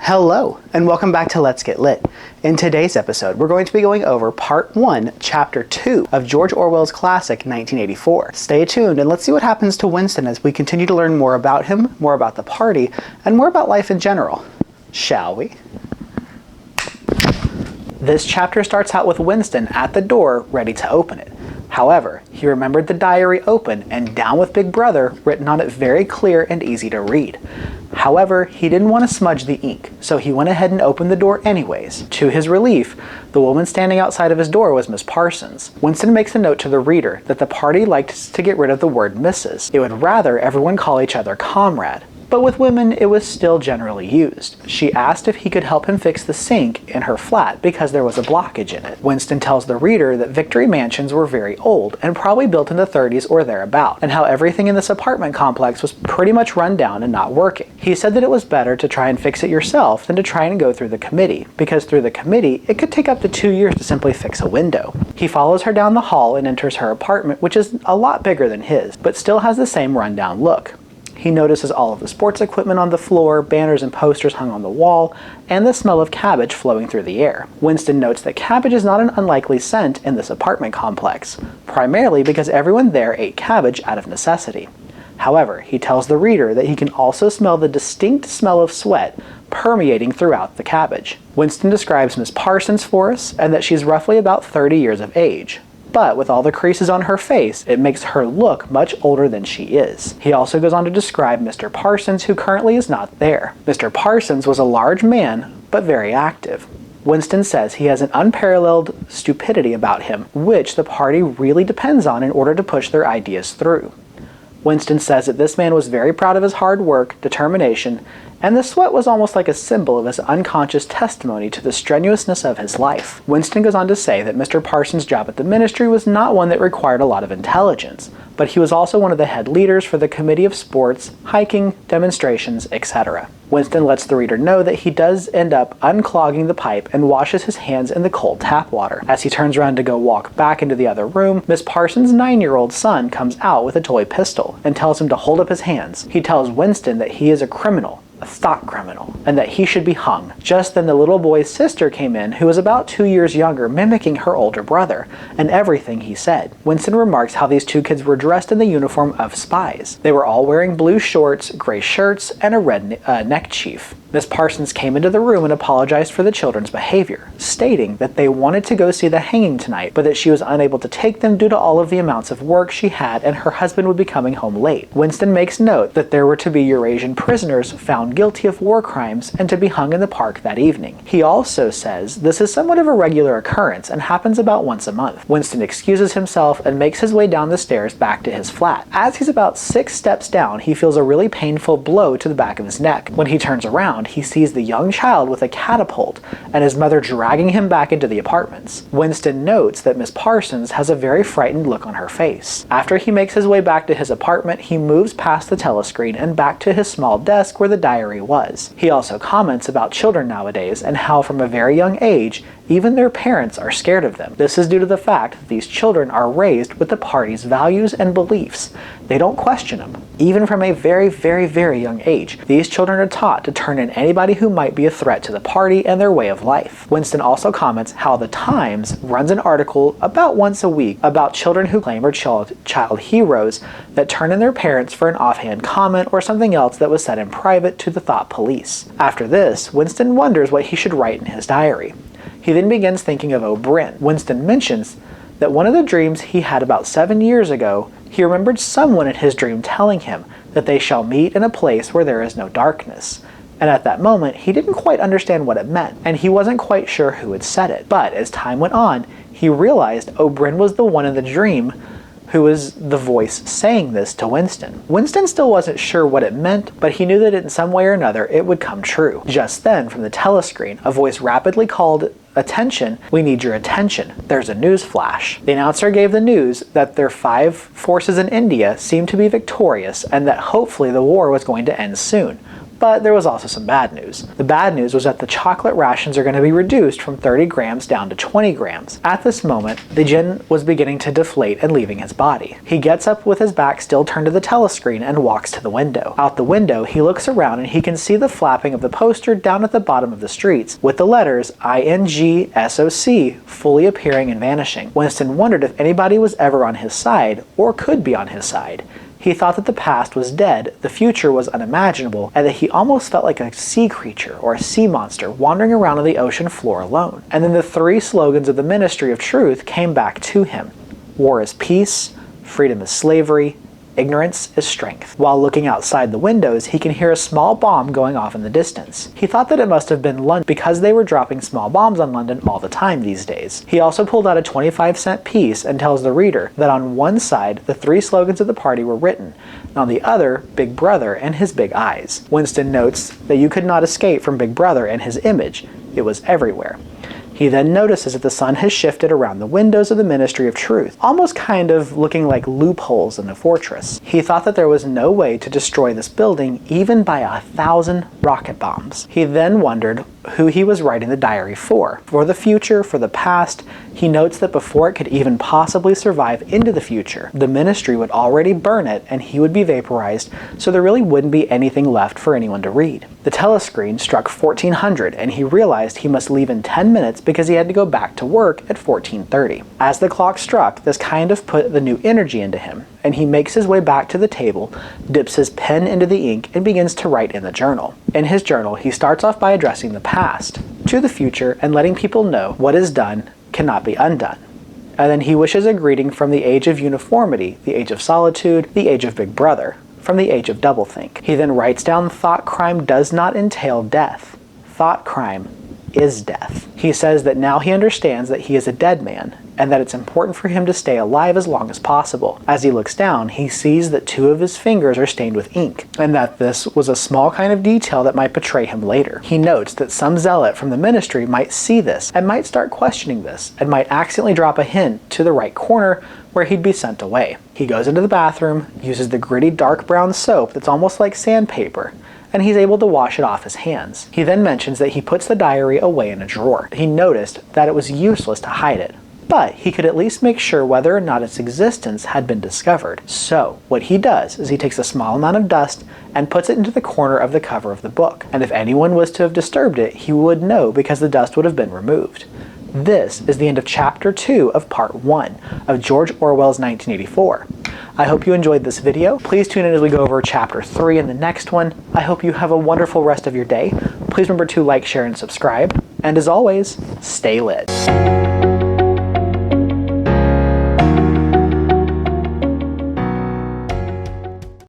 Hello, and welcome back to Let's Get Lit. In today's episode, we're going to be going over Part 1, Chapter 2 of George Orwell's classic 1984. Stay tuned and let's see what happens to Winston as we continue to learn more about him, more about the party, and more about life in general. Shall we? This chapter starts out with Winston at the door, ready to open it. However, he remembered the diary open and down with Big Brother written on it very clear and easy to read. However, he didn't want to smudge the ink, so he went ahead and opened the door anyways. To his relief, the woman standing outside of his door was Miss Parsons. Winston makes a note to the reader that the party liked to get rid of the word Mrs. It would rather everyone call each other comrade. But with women, it was still generally used. She asked if he could help him fix the sink in her flat because there was a blockage in it. Winston tells the reader that Victory mansions were very old and probably built in the 30s or thereabout, and how everything in this apartment complex was pretty much run down and not working. He said that it was better to try and fix it yourself than to try and go through the committee, because through the committee, it could take up to 2 years to simply fix a window. He follows her down the hall and enters her apartment, which is a lot bigger than his, but still has the same rundown look. He notices all of the sports equipment on the floor, banners and posters hung on the wall, and the smell of cabbage flowing through the air. Winston notes that cabbage is not an unlikely scent in this apartment complex, primarily because everyone there ate cabbage out of necessity. However, he tells the reader that he can also smell the distinct smell of sweat permeating throughout the cabbage. Winston describes Miss Parsons for us, and that she's roughly about 30 years of age. But with all the creases on her face, it makes her look much older than she is. He also goes on to describe Mr. Parsons, who currently is not there. Mr. Parsons was a large man, but very active. Winston says he has an unparalleled stupidity about him, which the party really depends on in order to push their ideas through. Winston says that this man was very proud of his hard work, determination, and the sweat was almost like a symbol of his unconscious testimony to the strenuousness of his life. Winston goes on to say that Mr. Parsons' job at the ministry was not one that required a lot of intelligence, but he was also one of the head leaders for the Committee of Sports, hiking, demonstrations, etc. Winston lets the reader know that he does end up unclogging the pipe and washes his hands in the cold tap water. As he turns around to go walk back into the other room, Miss Parsons' 9-year-old son comes out with a toy pistol and tells him to hold up his hands. He tells Winston that he is a criminal, a thought criminal, and that he should be hung. Just then the little boy's sister came in, who was about 2 years younger, mimicking her older brother, and everything he said. Winston remarks how these two kids were dressed in the uniform of spies. They were all wearing blue shorts, gray shirts, and a red neckerchief. Miss Parsons came into the room and apologized for the children's behavior, stating that they wanted to go see the hanging tonight, but that she was unable to take them due to all of the amounts of work she had and her husband would be coming home late. Winston makes note that there were to be Eurasian prisoners found guilty of war crimes and to be hung in the park that evening. He also says this is somewhat of a regular occurrence and happens about once a month. Winston excuses himself and makes his way down the stairs back to his flat. As he's about 6 steps down, he feels a really painful blow to the back of his neck. When he turns around, he sees the young child with a catapult and his mother dragging him back into the apartments. Winston notes that Miss Parsons has a very frightened look on her face. After he makes his way back to his apartment, he moves past the telescreen and back to his small desk where the diary was. He also comments about children nowadays and how from a very young age, even their parents are scared of them. This is due to the fact that these children are raised with the party's values and beliefs. They don't question them. Even from a very, very, very young age, these children are taught to turn in anybody who might be a threat to the party and their way of life. Winston also comments how the Times runs an article about once a week about children who claim are child heroes that turn in their parents for an offhand comment or something else that was said in private to the thought police. After this, Winston wonders what he should write in his diary. He then begins thinking of O'Brien. Winston mentions that one of the dreams he had about 7 years ago, he remembered someone in his dream telling him that they shall meet in a place where there is no darkness. And at that moment, he didn't quite understand what it meant, and he wasn't quite sure who had said it. But as time went on, he realized O'Brien was the one in the dream who was the voice saying this to Winston. Winston still wasn't sure what it meant, but he knew that in some way or another it would come true. Just then, from the telescreen, a voice rapidly called, "Attention, we need your attention. There's a news flash." The announcer gave the news that their 5 forces in India seemed to be victorious and that hopefully the war was going to end soon. But there was also some bad news. The bad news was that the chocolate rations are going to be reduced from 30 grams down to 20 grams. At this moment, the djinn was beginning to deflate and leaving his body. He gets up with his back still turned to the telescreen and walks to the window. Out the window, he looks around and he can see the flapping of the poster down at the bottom of the streets, with the letters INGSOC fully appearing and vanishing. Winston wondered if anybody was ever on his side, or could be on his side. He thought that the past was dead, the future was unimaginable, and that he almost felt like a sea creature or a sea monster wandering around on the ocean floor alone. And then the three slogans of the Ministry of Truth came back to him. War is peace, freedom is slavery, ignorance is strength. While looking outside the windows, he can hear a small bomb going off in the distance. He thought that it must have been London because they were dropping small bombs on London all the time these days. He also pulled out a 25-cent piece and tells the reader that on one side the three slogans of the party were written, and on the other, Big Brother and his big eyes. Winston notes that you could not escape from Big Brother and his image. It was everywhere. He then notices that the sun has shifted around the windows of the Ministry of Truth, almost kind of looking like loopholes in a fortress. He thought that there was no way to destroy this building even by 1,000 rocket bombs. He then wondered who he was writing the diary for the future, for the past. He notes that before it could even possibly survive into the future, the ministry would already burn it and he would be vaporized, so there really wouldn't be anything left for anyone to read. The telescreen struck 1400 and he realized he must leave in 10 minutes because he had to go back to work at 1430. As the clock struck, this kind of put the new energy into him, and he makes his way back to the table, dips his pen into the ink, and begins to write in the journal. In his journal, he starts off by addressing the past to the future and letting people know what is done cannot be undone. And then he wishes a greeting from the age of uniformity, the age of solitude, the age of Big Brother, from the age of doublethink. He then writes down thought crime does not entail death. Thought crime is death. He says that now he understands that he is a dead man, and that it's important for him to stay alive as long as possible. As he looks down, he sees that 2 of his fingers are stained with ink, and that this was a small kind of detail that might betray him later. He notes that some zealot from the ministry might see this, and might start questioning this, and might accidentally drop a hint to the right corner where he'd be sent away. He goes into the bathroom, uses the gritty dark brown soap that's almost like sandpaper, and he's able to wash it off his hands. He then mentions that he puts the diary away in a drawer. He noticed that it was useless to hide it, but he could at least make sure whether or not its existence had been discovered. So what he does is he takes a small amount of dust and puts it into the corner of the cover of the book, and if anyone was to have disturbed it, he would know because the dust would have been removed. This is the end of Chapter 2 of Part 1 of George Orwell's 1984. I hope you enjoyed this video. Please tune in as we go over Chapter 3 in the next one. I hope you have a wonderful rest of your day. Please remember to like, share, and subscribe. And as always, stay lit.